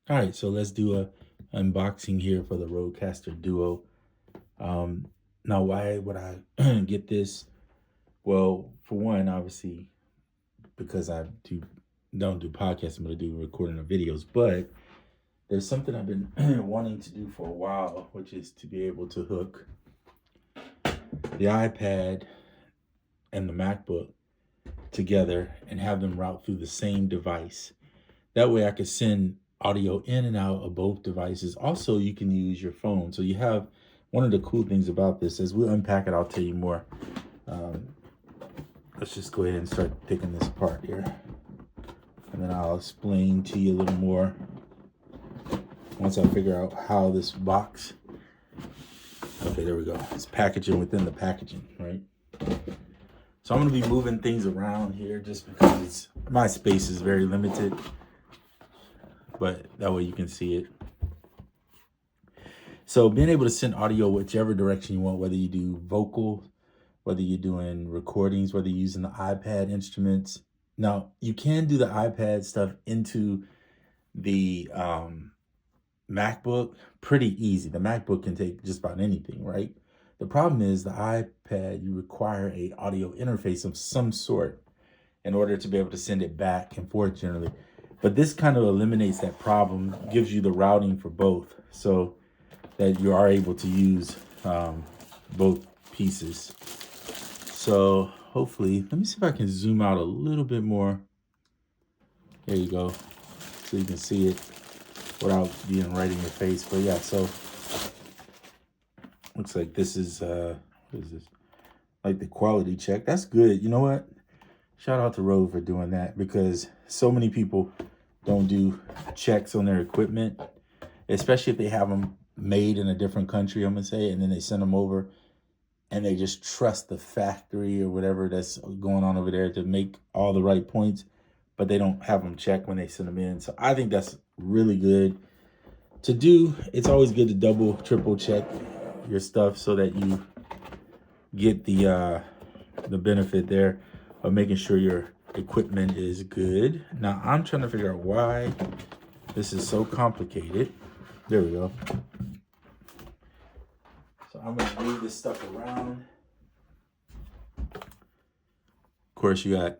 All right, so let's do a unboxing here for the Rodecaster Duo. Now, why would I get this? Well, for one, obviously, because I don't do podcasts, I'm gonna do recording of videos. But there's something I've been wanting to do for a while, which is to be able to hook the iPad and the MacBook together and have them route through the same device. That way I could send audio in and out of both devices. Also, you can use your phone. So you have one of the cool things about this, as we unpack it, I'll tell you more. Um, let's just go ahead and start picking this apart here. And then I'll explain to you a little more once I figure out how this box, okay, there we go. It's packaging within the packaging, right? So I'm gonna be moving things around here just because my space is very limited, but that way you can see it. So being able to send audio whichever direction you want, whether you do vocal, whether you're doing recordings, whether you're using the iPad instruments. Now, you can do the iPad stuff into the MacBook pretty easy. The MacBook can take just about anything, right? The problem is the iPad, you require a audio interface of some sort in order to be able to send it back and forth generally. But this kind of eliminates that problem, gives you the routing for both, so that you are able to use both pieces. So hopefully, let me see if I can zoom out a little bit more. There you go, so you can see it without being right in your face. But yeah, so looks like this is what is this? Like the quality check. That's good. You know what? Shout out to Rode for doing that, because so many people don't do checks on their equipment, especially if they have them made in a different country, I'm gonna say, and then they send them over and they just trust the factory or whatever that's going on over there to make all the right points, but they don't have them checked when they send them in. So I think that's really good to do. It's always good to double, triple check your stuff so that you get the benefit there of making sure your equipment is good. Now I'm trying to figure out why this is so complicated. There we go. So I'm gonna move this stuff around. Of course, you got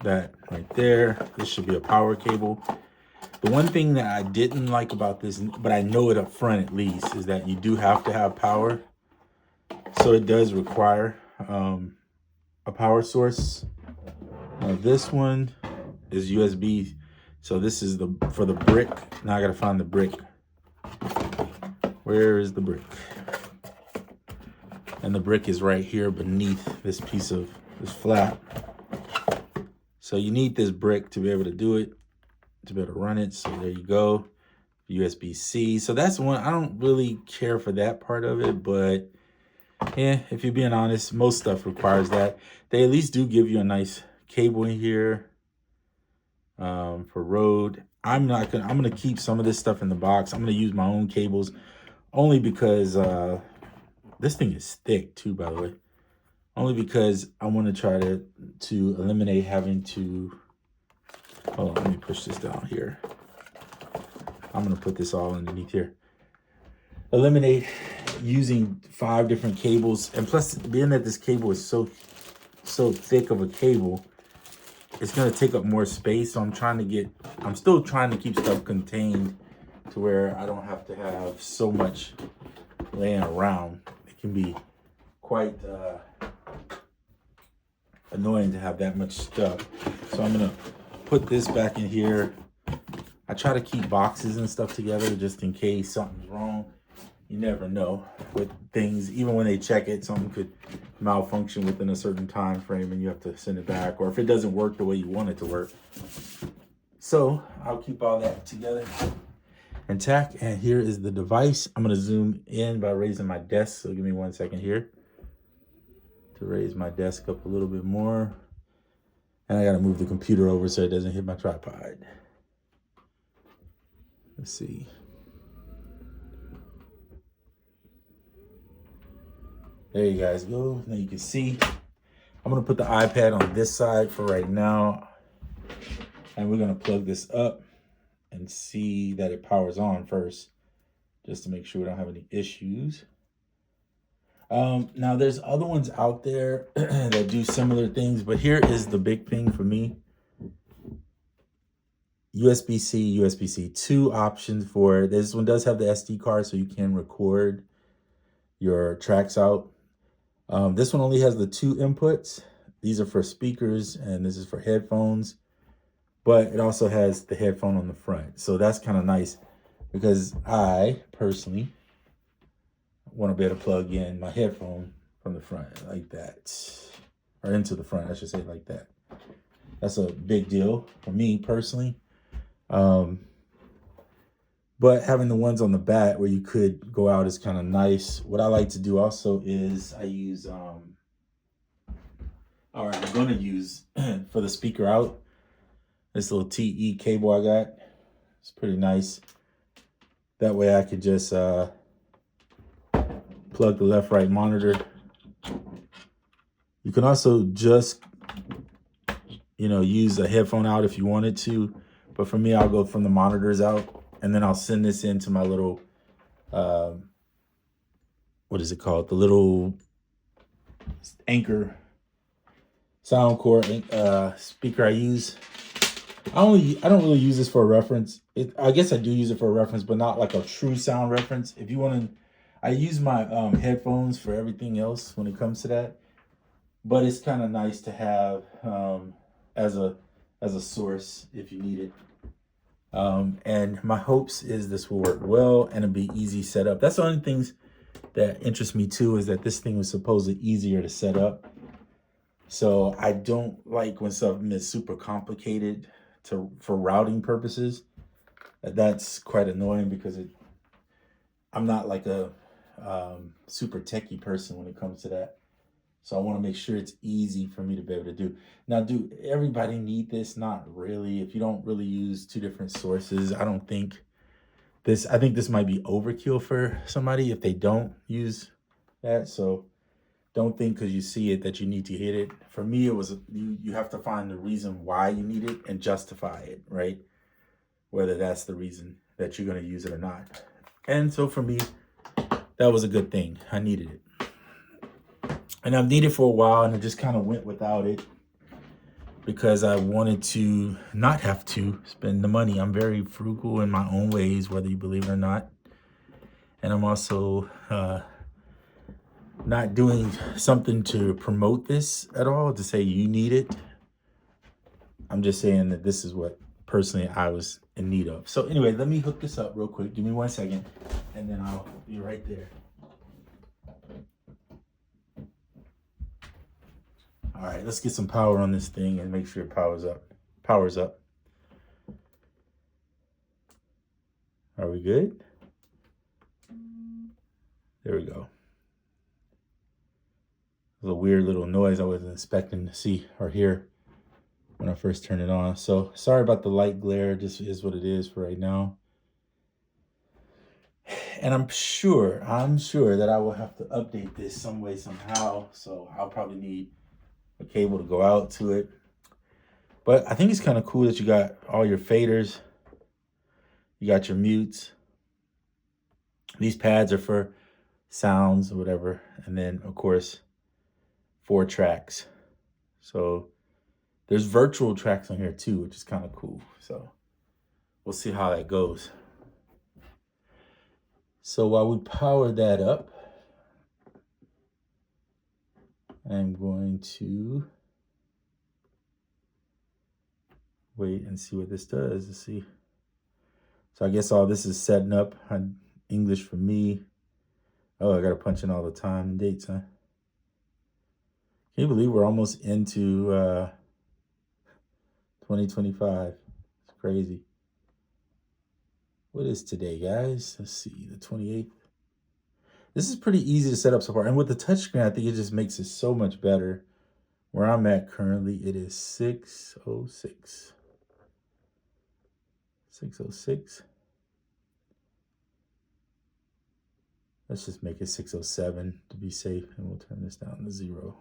that right there. This should be a power cable. The one thing that I didn't like about this, but I know it up front at least, is that you do have to have power. So it does require a power source. Now this one is USB. So this is for the brick. Now I gotta find the brick. Where is the brick? And the brick is right here beneath this piece of this flap. So you need this brick to be able to do it, to be able to run it. So there you go, USB-C. So that's one, I don't really care for that part of it, but yeah, if you're being honest, most stuff requires that. They at least do give you a nice cable in here for Rode. I'm gonna keep some of this stuff in the box. I'm gonna use my own cables only because this thing is thick too, by the way. Only because I want to try to eliminate having to, hold on, let me push this down here. I'm gonna put this all underneath here. Eliminate using 5 different cables, and plus being that this cable is so thick of a cable, it's gonna take up more space. So I'm still trying to keep stuff contained to where I don't have to have so much laying around. It can be quite annoying to have that much stuff. So I'm gonna put this back in here. I try to keep boxes and stuff together just in case something's wrong. You never know with things. Even when they check it, something could malfunction within a certain time frame and you have to send it back, or if it doesn't work the way you want it to work. So I'll keep all that together intact. And here is the device. I'm gonna zoom in by raising my desk. So give me 1 second here to raise my desk up a little bit more. And I gotta move the computer over so it doesn't hit my tripod. Let's see. There you guys go. Now you can see. I'm gonna put the iPad on this side for right now. And we're gonna plug this up. And and see that it powers on first, just to make sure we don't have any issues. Now there's other ones out there that do similar things, but here is the big thing for me. USB-C, USB-C, 2 options for it. This one does have the SD card, so you can record your tracks out. This one only has the 2 inputs. These are for speakers, and this is for headphones, but it also has the headphone on the front. So that's kind of nice, because I personally want to be able to plug in my headphone from the front like that, or into the front, I should say, like that. That's a big deal for me personally. But having the ones on the back where you could go out is kind of nice. What I like to do also is I use, I'm going to use for the speaker out, this little TE cable I got. It's pretty nice. That way I could just plug the left right monitor. You can also just, use a headphone out if you wanted to, but for me, I'll go from the monitors out, and then I'll send this into my little, what is it called? The little Anchor Soundcore speaker I use. I don't really use this for a reference. I guess I do use it for a reference, but not like a true sound reference. If you want to, I use my headphones for everything else when it comes to that. But it's kind of nice to have as a source if you need it. And my hopes is this will work well and it'll be easy setup. That's the only things that interest me too, is that this thing was supposedly easier to set up. So I don't like when something is super complicated for routing purposes. That's quite annoying, because I'm not like a super techie person when it comes to that. So I want to make sure it's easy for me to be able to do. Now, do everybody need this? Not really. If you don't really use 2 different sources, I think this might be overkill for somebody if they don't use that. So don't think because you see it that you need to hit it. For me, it was you have to find the reason why you need it and justify it, right? Whether that's the reason that you're going to use it or not. And so for me, that was a good thing. I needed it. And I've needed it for a while, and I just kind of went without it because I wanted to not have to spend the money. I'm very frugal in my own ways, whether you believe it or not. And I'm also not doing something to promote this at all, to say you need it. I'm just saying that this is what personally I was in need of. So anyway, let me hook this up real quick. Give me 1 second, and then I'll be right there. All right, let's get some power on this thing and make sure it powers up. Are we good? There we go. It was a weird little noise I wasn't expecting to see or hear when I first turned it on. So sorry about the light glare. Just is what it is for right now. And I'm sure that I will have to update this some way, somehow. So I'll probably need a cable to go out to it. But I think it's kind of cool that you got all your faders. You got your mutes. These pads are for sounds or whatever. And then, of course, 4 tracks. So there's virtual tracks on here too, which is kind of cool. So we'll see how that goes. So while we power that up, I'm going to wait and see what this does. Let's see. So I guess all this is setting up on English for me. Oh, I got to punch in all the time and dates, huh? Can you believe we're almost into 2025? It's crazy. What is today, guys? Let's see, the 28th. This is pretty easy to set up so far. And with the touchscreen, I think it just makes it so much better. Where I'm at currently, it is 6:06. 6:06. Let's just make it 6:07 to be safe, and we'll turn this down to 0.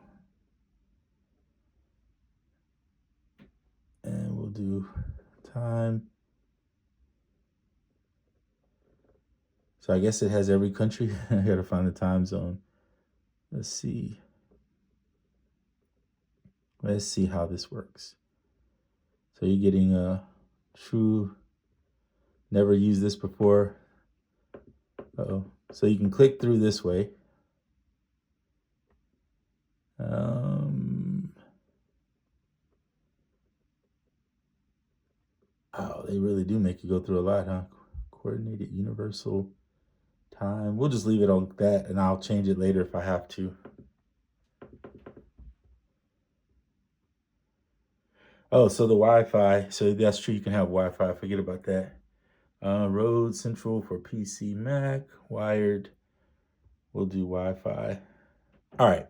And we'll do time. So I guess it has every country. I gotta find the time zone. Let's see. Let's see how this works. So you're getting a true, never used this before. Uh-oh. So you can click through this way. Oh, they really do make you go through a lot, huh? Coordinated universal time. We'll just leave it on that, and I'll change it later if I have to. Oh, so the Wi-Fi. So that's true. You can have Wi-Fi. Forget about that. Rode Central for PC, Mac, wired. We'll do Wi-Fi. All right.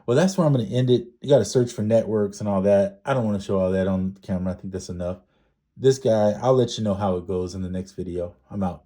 Well, that's where I'm going to end it. You got to search for networks and all that. I don't want to show all that on camera. I think that's enough. This guy, I'll let you know how it goes in the next video. I'm out.